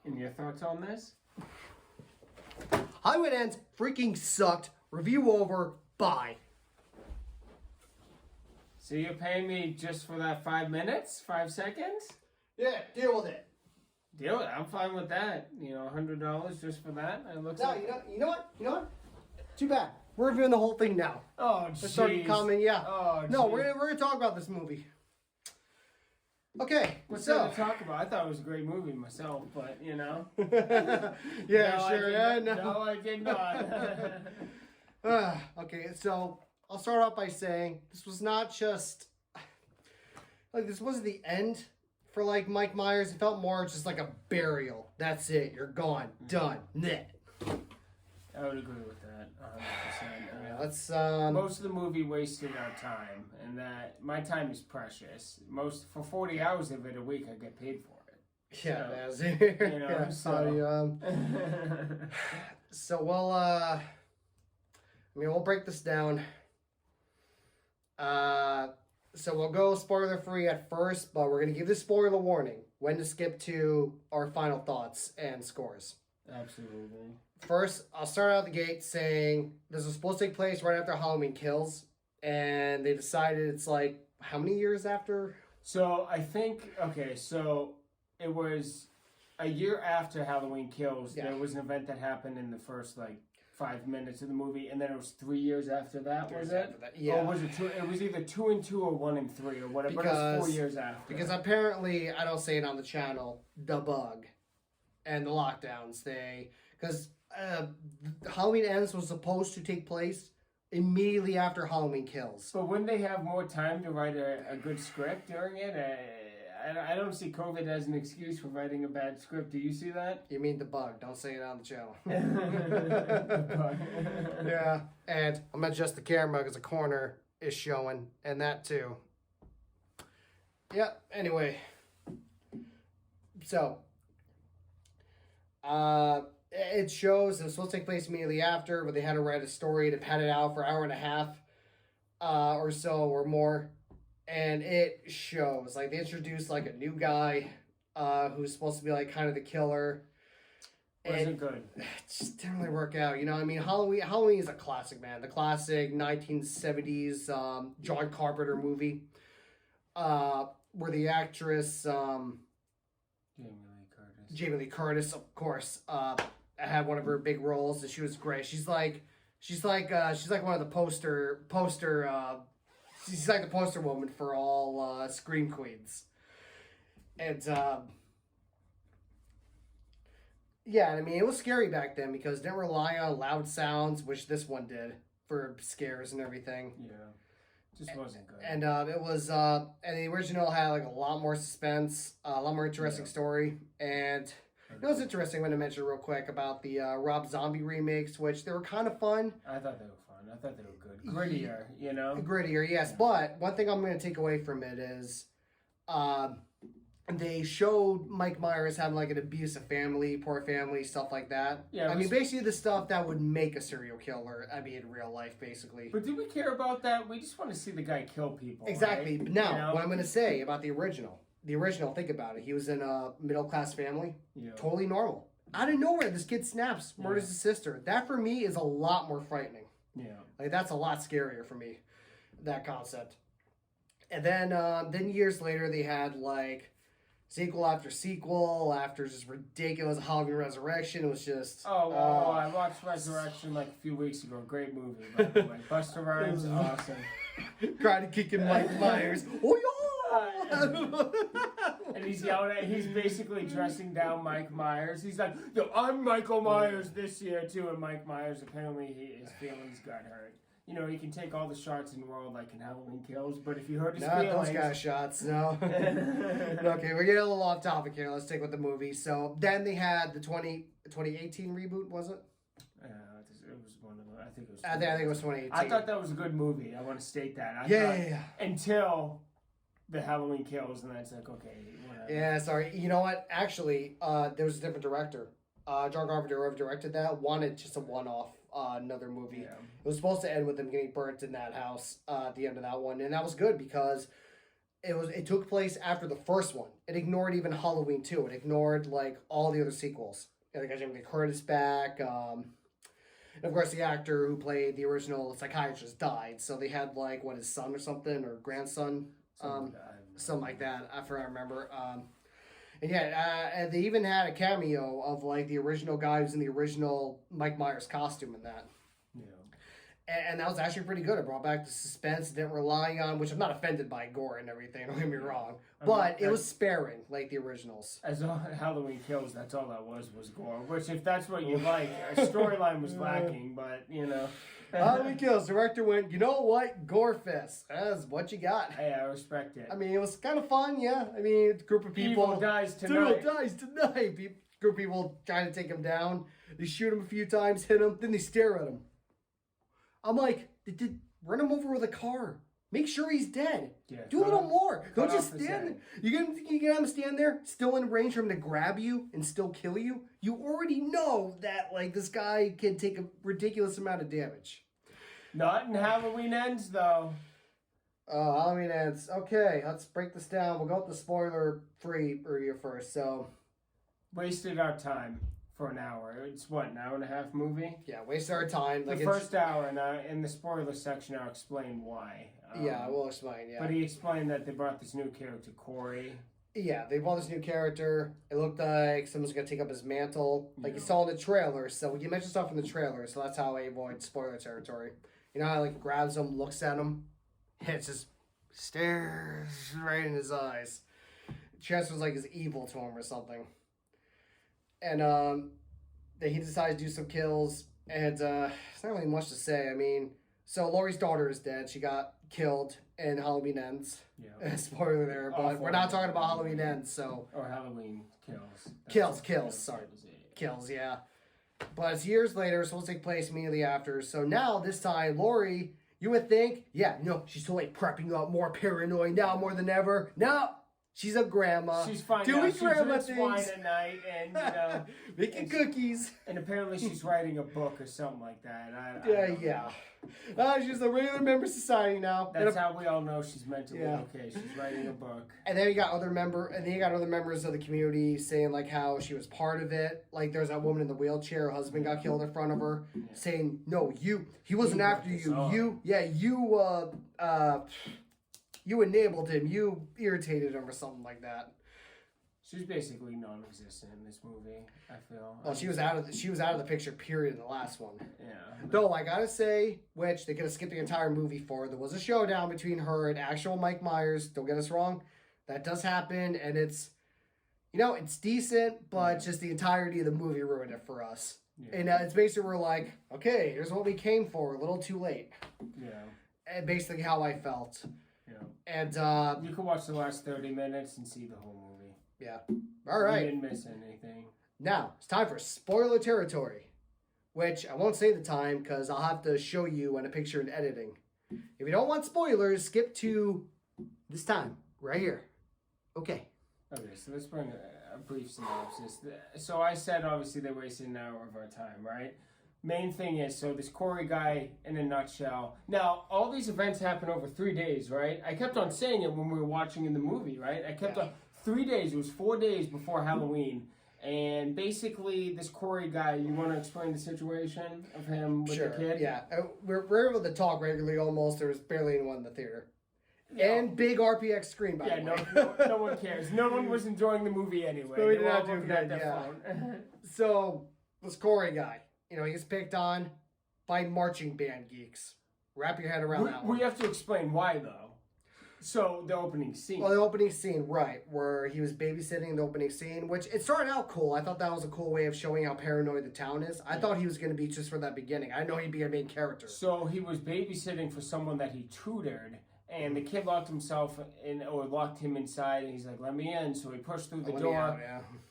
And your thoughts on this? Halloween Ends freaking sucked. Review over. Bye. So you're paying me just for that 5 minutes? 5 seconds? Yeah, deal with it. Deal with it. I'm fine with that. $100 just for that? It looks No, like... you know what? Too bad. We're reviewing the whole thing now. Oh, Let's start comment, yeah. Oh, no, we're gonna talk about this movie. Okay, What's there to talk about? I thought it was a great movie myself, but yeah, no, sure. No, I did not. Okay, so I'll start off by saying this was not just this wasn't the end for Mike Myers. It felt more just like a burial. That's it. You're gone. Done. Net. I would agree with that 100%. Yeah, let's most of the movie wasted our time, and that my time is precious. For 40 hours of it a week, I get paid for it. Yeah, so, yeah. so. So we'll break this down. So we'll go spoiler free at first, but we're gonna give this spoiler warning when to skip to our final thoughts and scores. Absolutely. First, I'll start out the gate saying this was supposed to take place right after Halloween Kills, and they decided it's how many years after? So I think so it was a year after Halloween Kills. Yeah. There was an event that happened in the first 5 minutes of the movie, and then it was 3 years after that. Was it? Yeah. Or was it 2? It was either 2 and 2 or 1 and 3 or whatever. But it was 4 years after. Because apparently, I don't say it on the channel, the bug and the lockdowns. Because Halloween Ends was supposed to take place immediately after Halloween Kills. But wouldn't they have more time to write a good script during it? I don't see COVID as an excuse for writing a bad script. Do you see that? You mean the bug. Don't say it on the channel. The bug. Yeah. And I'm going to adjust the camera because the corner is showing. And that too. Yeah. Anyway. So. It shows it was supposed to take place immediately after, but they had to write a story to pad it out for an hour and a half or so or more. And it shows. They introduced a new guy who's supposed to be kind of the killer. Wasn't good. It just didn't really work out. Halloween is a classic, man. The classic 1970s John Carpenter movie where the actress Jamie Lee Curtis, of course, had one of her big roles, and she was great. She's like one of the poster. She's like the poster woman for all Scream Queens, and yeah. It was scary back then because it didn't rely on loud sounds, which this one did for scares and everything. Yeah. Just wasn't good. And it was, and the original had a lot more suspense, a lot more interesting story. And it was interesting when I mentioned real quick about the Rob Zombie remakes, which they were kind of fun. I thought they were fun. I thought they were good. Grittier, Grittier, yes. Yeah. But one thing I'm going to take away from it is they showed Mike Myers having an abusive family, poor family, stuff like that. Yeah, basically the stuff that would make a serial killer. In real life, basically. But do we care about that? We just want to see the guy kill people. Exactly. Right? But now, what I'm going to say about the original, think about it. He was in a middle-class family. Yeah. Totally normal. Out of nowhere, this kid snaps, murders his sister. That, for me, is a lot more frightening. Yeah. That's a lot scarier for me, that concept. And then years later, they had, sequel after just ridiculous Halloween Resurrection. It was just... I watched Resurrection a few weeks ago. Great movie, by the way. Busta Rhymes, awesome. Trying to kick in Mike Myers. And he's yelling he's basically dressing down Mike Myers. He's like, yo, I'm Michael Myers this year, too. And Mike Myers, apparently, his feelings got hurt. He can take all the shots in the world in Halloween Kills, but if you hurt his feelings... Not those kind of shots, no. Okay, we're getting a little off topic here. Let's stick with the movie. So then they had the 2018 reboot, was it? It was one of them. I think it was... I think it was 2018. I thought that was a good movie. I want to state that. Yeah. Until the Halloween Kills, and that's okay, whatever. Yeah, sorry. You know what? Actually, there was a different director. John Carpenter, whoever directed that, wanted just a one-off another movie. Yeah. It was supposed to end with him getting burnt in that house at the end of that one, and that was good because it took place after the first one. It ignored even Halloween 2. It ignored like all the other sequels. They got Jamie Lee Curtis back. And of course, the actor who played the original psychiatrist died, so they had like his son or something or grandson, something like that. I remember. And yeah, and they even had a cameo of like the original guy who's in the original Mike Myers costume in that. Yeah. And that was actually pretty good. It brought back the suspense. It didn't rely on, which I'm not offended by gore and everything, don't get me wrong. But it was sparing, like the originals. As Halloween Kills, that's all that was gore. Which, if that's what you like, a storyline was lacking, but, you know. Halloween Kills, director went, you know what? Gore fest. That's what you got. Hey, I respect it. I mean, it was kind of fun, yeah. I mean, a group of people. Evil dies tonight. Evil dies tonight. Group of people trying to take him down. They shoot him a few times, hit him, then they stare at him. I'm like, run him over with a car. Make sure he's dead. Yeah, do a little more. Don't just stand there. You can have him stand there, still in range for him to grab you and still kill you. You already know that like this guy can take a ridiculous amount of damage. Not in Halloween Ends, though. Halloween Ends. Okay, let's break this down. We'll go with the spoiler-free review first. So, wasted our time. For an hour. It's what, an hour and a half movie? Yeah, wasted our time. Like the first hour, and in the spoiler section, I'll explain why. Yeah, we'll explain, yeah. But he explained that they brought this new character, Corey. Yeah, they brought this new character. It looked like someone's going to take up his mantle. Like you saw in the trailer. So you mentioned stuff in the trailer, so that's how I avoid spoiler territory. You know how like grabs him, looks at him, hits his, stares right in his eyes. Chances like is evil to him or something. And then he decides to do some kills, and it's not really much to say. I mean, so Laurie's daughter is dead. She got killed in Halloween Ends. Yeah. Spoiler there, but we're not talking about Halloween Ends, so... Or Halloween Kills. Kills, yeah. But it's years later, it's supposed to take place immediately after. So now, this time, Laurie, you would think, yeah, no, she's totally prepping up, more paranoid now more than ever. No! She's a grandma. She's fine. Doing grandma things. Wine at night and, you know. Making cookies. And apparently she's writing a book or something like that. Yeah. She's a regular member of society now. That's how we all know she's mentally okay. She's writing a book. And then you got other members of the community saying like how she was part of it. Like there's that woman in the wheelchair, her husband got killed in front of her, saying, no, he wasn't after you. You enabled him. You irritated him or something like that. She's basically non-existent in this movie, I feel. Well, she was out of the picture, period, in the last one. Yeah. Though, I gotta say, which they could have skipped the entire movie for, there was a showdown between her and actual Mike Myers. Don't get us wrong. That does happen, and it's decent, but just the entirety of the movie ruined it for us. Yeah. And it's basically we're like, okay, here's what we came for, a little too late. Yeah. And basically how I felt. Yeah. And you can watch the last 30 minutes and see the whole movie. Yeah. All right. You didn't miss anything. Now, it's time for spoiler territory, which I won't say the time because I'll have to show you in a picture in editing. If you don't want spoilers, skip to this time, right here. Okay. Okay, so let's bring a brief synopsis. So I said, obviously, they wasted an hour of our time, right? Main thing is, so this Corey guy, in a nutshell. Now, all these events happen over 3 days, right? I kept on saying it when we were watching in the movie, right? I kept on... 3 days, it was 4 days before Halloween. And basically, this Corey guy, you want to explain the situation of him with the kid? Yeah. We're able to talk regularly almost. There was barely anyone in the theater. Yeah. And big RPX screen, by the way. No one cares. No one was enjoying the movie anyway. So we did not do that, phone. So, this Corey guy, he gets picked on by marching band geeks. Wrap your head around that one. We have to explain why, though. So, the opening scene. Well, the opening scene, right, where he was babysitting the opening scene, which it started out cool. I thought that was a cool way of showing how paranoid the town is. I thought he was going to be just for that beginning. I know he'd be a main character. So, he was babysitting for someone that he tutored, and the kid locked himself in, or locked him inside, and he's like, let me in. So, he pushed through the door,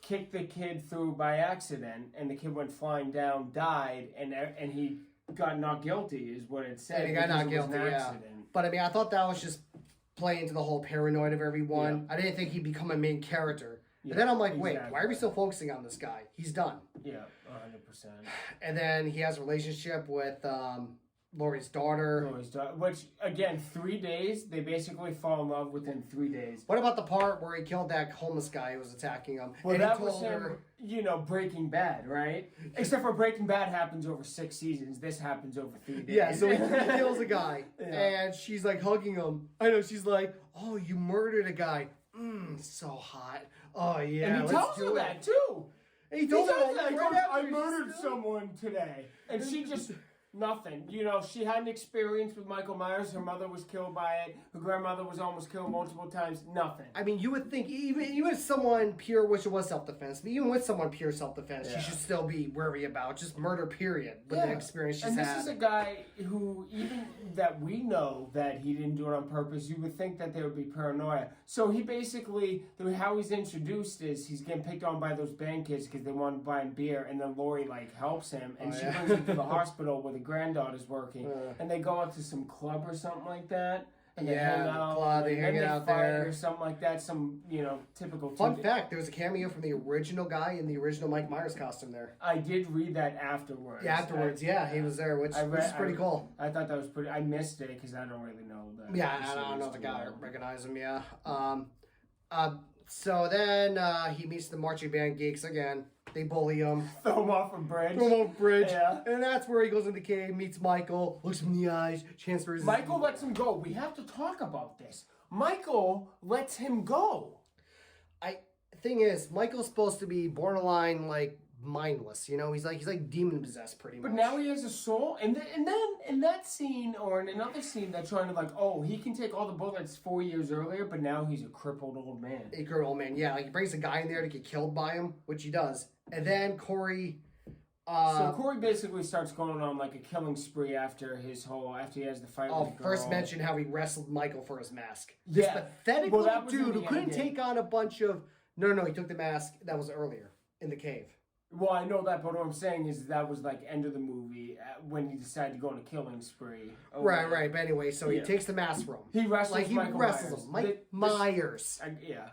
kicked the kid through by accident, and the kid went flying down, died, and he got not guilty, is what it said. And he got not guilty, But, I mean, I thought that was just... play into the whole paranoid of everyone. Yeah. I didn't think he'd become a main character. Yeah, and then I'm like, wait, why are we still focusing on this guy? He's done. Yeah, 100%. And then he has a relationship with Laurie's daughter. Which, again, 3 days, they basically fall in love within 3 days. What about the part where he killed that homeless guy who was attacking him? Well, and that he was told him, her, Breaking Bad, right? Except for Breaking Bad happens over 6 seasons. This happens over 3 days. yeah, so he kills a guy, Yeah. and she's like hugging him. I know, she's like, oh, you murdered a guy. So hot. Oh, yeah, And he tells her that, too. And he told her tells that. her, Right I after murdered someone today. And she just... Nothing. She had an experience with Michael Myers. Her mother was killed by it. Her grandmother was almost killed multiple times. Nothing. I mean, you would think, even someone pure, which it was self-defense, but even with someone pure self-defense, she should still be wary about just murder, period, with the experience she's had. And this is a guy who, even that we know that he didn't do it on purpose, you would think that there would be paranoia. So he basically, how he's introduced is he's getting picked on by those band kids because they want to buy him beer, and then Laurie, helps him, and she brings him to the hospital where the granddaughter's working, and they go out to some club or something like that, and they hang out, club, they hang out there or something like that. Some typical. Fun fact: there was a cameo from the original guy in the original Mike Myers costume there. I did read that afterwards. Yeah, afterwards, he was there, which is pretty cool. I thought that was pretty. I missed it because I don't really know that. Yeah, I don't know the guy. Recognize him. Yeah. So then he meets the marching band geeks again. They bully him. Throw him off a bridge. Yeah. And that's where he goes in the cave, meets Michael, looks him in the eyes, transfers his... Michael lets him go. We have to talk about this. Michael lets him go. Thing is, Michael's supposed to be borderline, mindless. He's like demon possessed pretty much. But now he has a soul. And then in that scene, or in another scene, they're trying to he can take all the bullets 4 years earlier, but now he's a crippled old man. A crippled old man, yeah. He brings a guy in there to get killed by him, which he does. And then Corey... so Corey basically starts going on a killing spree after he has the fight with the girl. First mention how he wrestled Michael for his mask. Yeah. This pathetic little dude who couldn't take on a bunch of... No, he took the mask. That was earlier, in the cave. Well, I know that, but what I'm saying is that was end of the movie when he decided to go on a killing spree. Right. But anyway, so he takes the mask from him. He wrestles Michael Myers. Mike Myers. Yeah.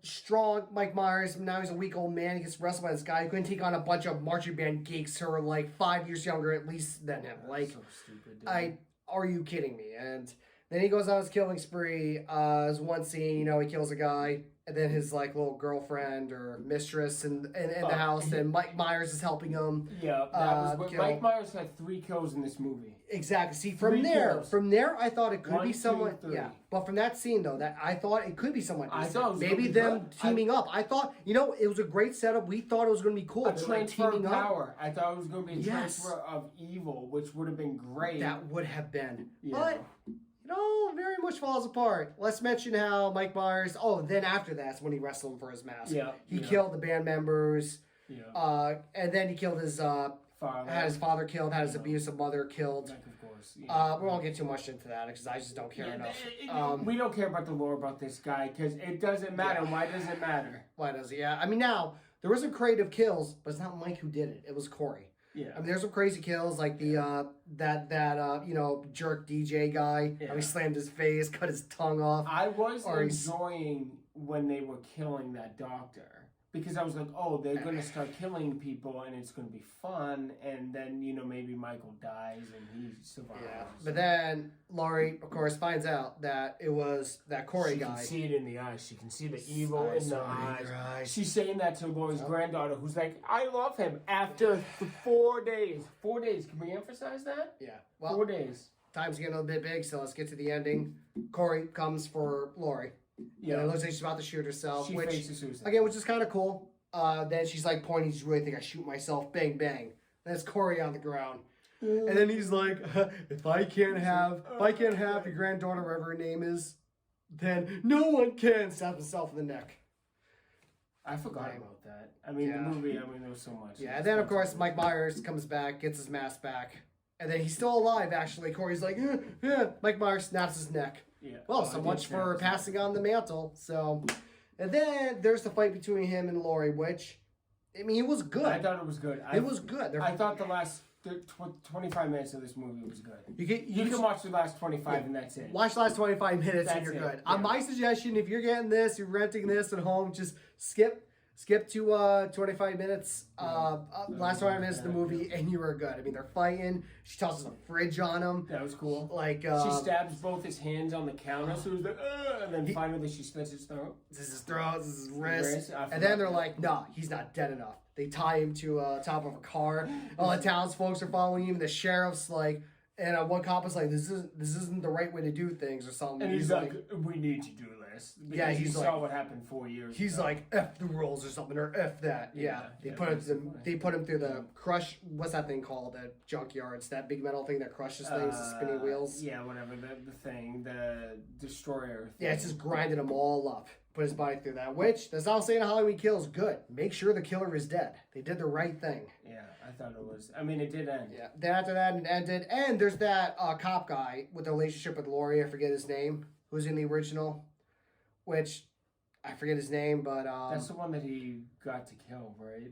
Strong Mike Myers. Now he's a weak old man. He gets wrestled by this guy who couldn't take on a bunch of marching band geeks who are 5 years younger at least than him. So stupid, dude. Are you kidding me? And then he goes on his killing spree. There's one scene, he kills a guy. And then his little girlfriend or mistress in the house, and Mike Myers is helping him. Yeah, that was Mike Myers had 3 kills in this movie. Exactly. See, from there, I thought it could be someone. Yeah, but from that scene though, that I thought it could be someone. I thought it was maybe them teaming up. I thought it was a great setup. We thought it was going to be cool. A transfer of power. Up. I thought it was going to be a transfer of evil, which would have been great. That would have been. Yeah. But very much falls apart. Let's mention how Mike Myers... Oh, then after that's when he wrestled him for his mask. Yeah. He killed the band members. Yeah. And then he killed his... father. Had his father killed, had his abusive mother killed. Of course. Yeah. We won't get too much into that because I just don't care enough. We don't care about the lore about this guy because it doesn't matter. Yeah. Why does it matter? Why does it? Yeah. I mean, now, there were some creative kills, but it's not Mike who did it. It was Corey. Yeah. I mean, there's some crazy kills like the jerk DJ guy. Yeah. How he slammed his face, cut his tongue off. I was enjoying when they were killing that doctor because I was like, oh, they're gonna start killing people and it's gonna be fun. And then maybe Michael dies and he survives. Yeah. But then Laurie, of course, finds out that it was that Corey guy. She can see it in the eyes. She can see the evil in the eyes. She's saying that to Laurie's granddaughter, who's like, I love him. After 4 days. 4 days. Can we emphasize that? Yeah. Well, 4 days. Time's getting a little bit big, so let's get to the ending. Corey comes for Laurie. Yeah. And it looks like she's about to shoot herself. She faces suicide. Again, which is kind of cool. Then she's pointing, you really think I shoot myself? Bang, bang. Then it's Corey on the ground. And then he's like, if I can't have your granddaughter, whatever her name is, then no one can. Stab himself in the neck. I forgot about that. I mean, the movie, there was so much. Yeah, and then, of course, Mike Myers comes back, gets his mask back. And then he's still alive, actually. Corey's like, Mike Myers snaps his neck. Yeah. Well, so much for passing on the mantle. So, and then there's the fight between him and Laurie, which, I mean, it was good. I thought it was good. It was good. I thought the last 25 minutes of this movie was good. You can watch the last 25 and that's it. Watch the last 25 minutes and you're good. Yeah. My suggestion, if you're getting this, you're renting this at home, just skip skip to 25 minutes. Last 25 minutes of the movie, and you were good. I mean, they're fighting. She tosses a fridge on him. That was cool. Like she stabs both his hands on the counter, so he's like, and then finally she slits his throat. This is his throat. This is his wrist. And then they're like, "Nah, he's not dead enough." They tie him to top of a car. All the townsfolk are following him. The sheriff's like. And one cop is like, this isn't the right way to do things or something. And he's like, we need to do this. Because he saw what happened 4 years ago. He's like, F the rules or something, or F that. Yeah. They put him through the crush, what's that thing called? The junkyards, that big metal thing that crushes things, the spinning wheels. Yeah, whatever, the thing, the destroyer thing. Yeah, it's just grinding them all up. Put his body through that, which, that's not saying Halloween Kills good. Make sure the killer is dead. They did the right thing. Yeah, I thought it was. I mean, it did end. Yeah. Then after that, it ended. And there's that cop guy with a relationship with Laurie. I forget his name. Who's in the original? Which, I forget his name, but... that's the one that he got to kill, right?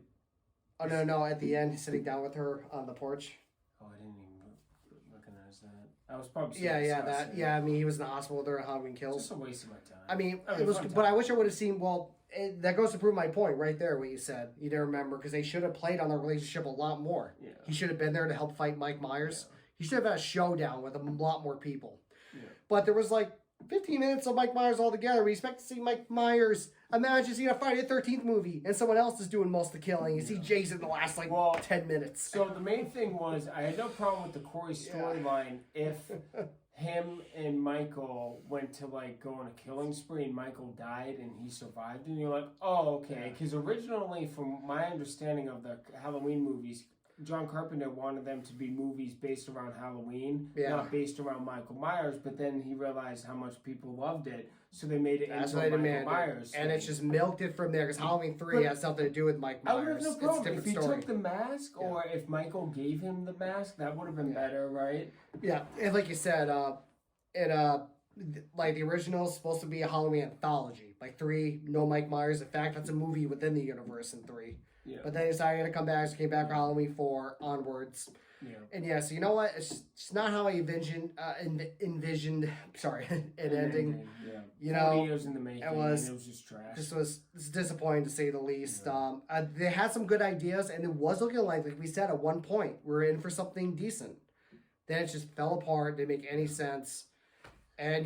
Oh, no. At the end, he's sitting down with her on the porch. Oh, I didn't even recognize that. I was probably... I mean, he was in the hospital with her at Halloween Kills. Just a waste of my time. I mean, it was... But I wish I would have seen... Well... that goes to prove my point right there, what you said. You didn't remember, because they should have played on their relationship a lot more. Yeah. He should have been there to help fight Mike Myers. Yeah. He should have had a showdown with a lot more people. Yeah. But there was like 15 minutes of Mike Myers altogether. We expect to see Mike Myers. Imagine seeing a Friday the 13th movie, and someone else is doing most of the killing. You see Jason in the last 10 minutes. So the main thing was, I had no problem with the Corey storyline if... him and Michael went to go on a killing spree and Michael died and he survived and you're like, oh, okay. Because originally, from my understanding of the Halloween movies, John Carpenter wanted them to be movies based around Halloween, not based around Michael Myers, but then he realized how much people loved it, so they made it into a Michael Myers thing. And it's just milked it from there, because Halloween 3 has something to do with Mike Myers. I would have no problem. It's a if he story. took the mask, or if Michael gave him the mask, that would have been better, right? Yeah, and like you said, the original is supposed to be a Halloween anthology. 3, no Mike Myers. In fact, that's a movie within the universe in 3. Yeah. But then he decided to come back. So came back for Halloween 4 onwards. Yeah. And so you know what? It's not how I envisioned. Sorry, it ending. Yeah. You know, 40 years in the making. It was just trash. This was disappointing to say the least. Yeah. They had some good ideas, and it was looking like we said at one point, we're in for something decent. Then it just fell apart. Didn't make any sense. And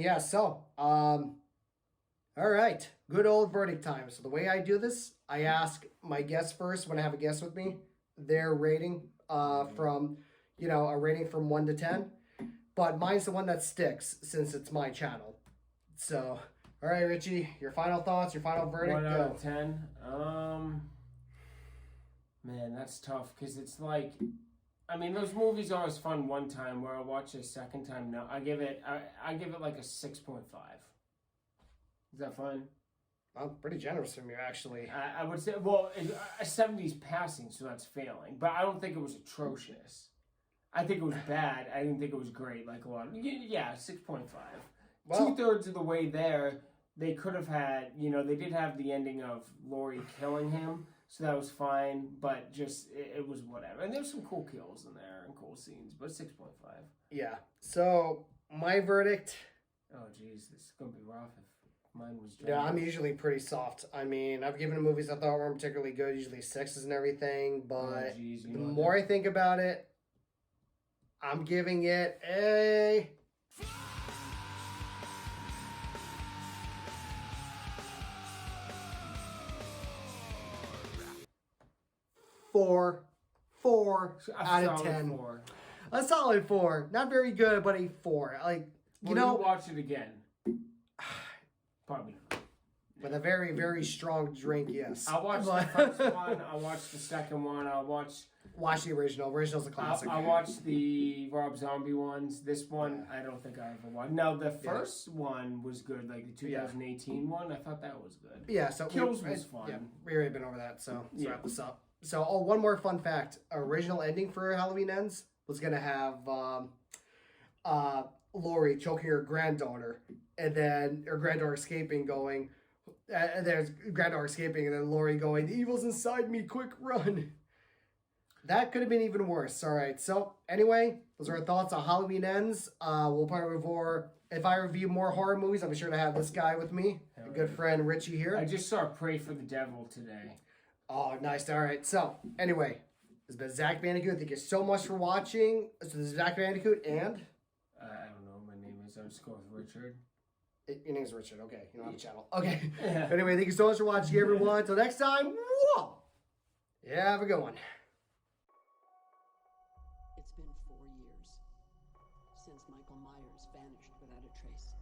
all right, good old verdict time. So the way I do this, I ask my guests first when I have a guest with me, their rating from, a rating from 1 to 10. But mine's the one that sticks since it's my channel. So, all right, Richie, your final thoughts, your final verdict. 1 out of 10. Man, that's tough because it's those movies are always fun one time. Where I watch it a second time, no, I give it like a 6.5. Is that fine? I'm pretty generous from you, actually. I would say, well, a 70's passing, so that's failing. But I don't think it was atrocious. I think it was bad. I didn't think it was great, like a lot. 6.5. Well, 2/3 of the way there, they could have had, they did have the ending of Laurie killing him. So that was fine, but just, it was whatever. And there's some cool kills in there and cool scenes, but 6.5. Yeah. So, my verdict... Oh, geez, this is going to be rough if mine was... Yeah, I'm usually pretty soft. I've given movies I thought weren't particularly good, usually 6s and everything, but the more I think about it, I'm giving it a... 4 out of 10. 4. A solid 4. Not very good, but a 4. You watch it again? Probably not. With a very, very strong drink, yes. I'll watch the first one. I'll watch the second one. I'll watch the original. Original's a classic. I'll watch the Rob Zombie ones. This one, I don't think I ever watched. Now, the first one was good, like the 2018 one. I thought that was good. Yeah, so Kills was fun. Yeah, we already been over that, so let's wrap this up. So, one more fun fact. Original ending for Halloween Ends was going to have Laurie choking her granddaughter, and then her granddaughter escaping, going... and there's granddaughter escaping, and then Laurie going, "The evil's inside me, quick, run." That could have been even worse. All right, so anyway, those are our thoughts on Halloween Ends. We'll probably if I review more horror movies, I'll be sure to have this guy with me, a good friend, Richie here. I just saw Pray for the Devil today. Oh, nice. All right. So, anyway, this has been Zach Bandicoot. Thank you so much for watching. So, this is Zach Bandicoot, and I don't know. My name is underscore Richard. Your name is Richard. Okay, you don't have a channel. Okay. Yeah. Anyway, thank you so much for watching, everyone. Until next time, whoa. Yeah, have a good one. It's been 4 years since Michael Myers vanished without a trace.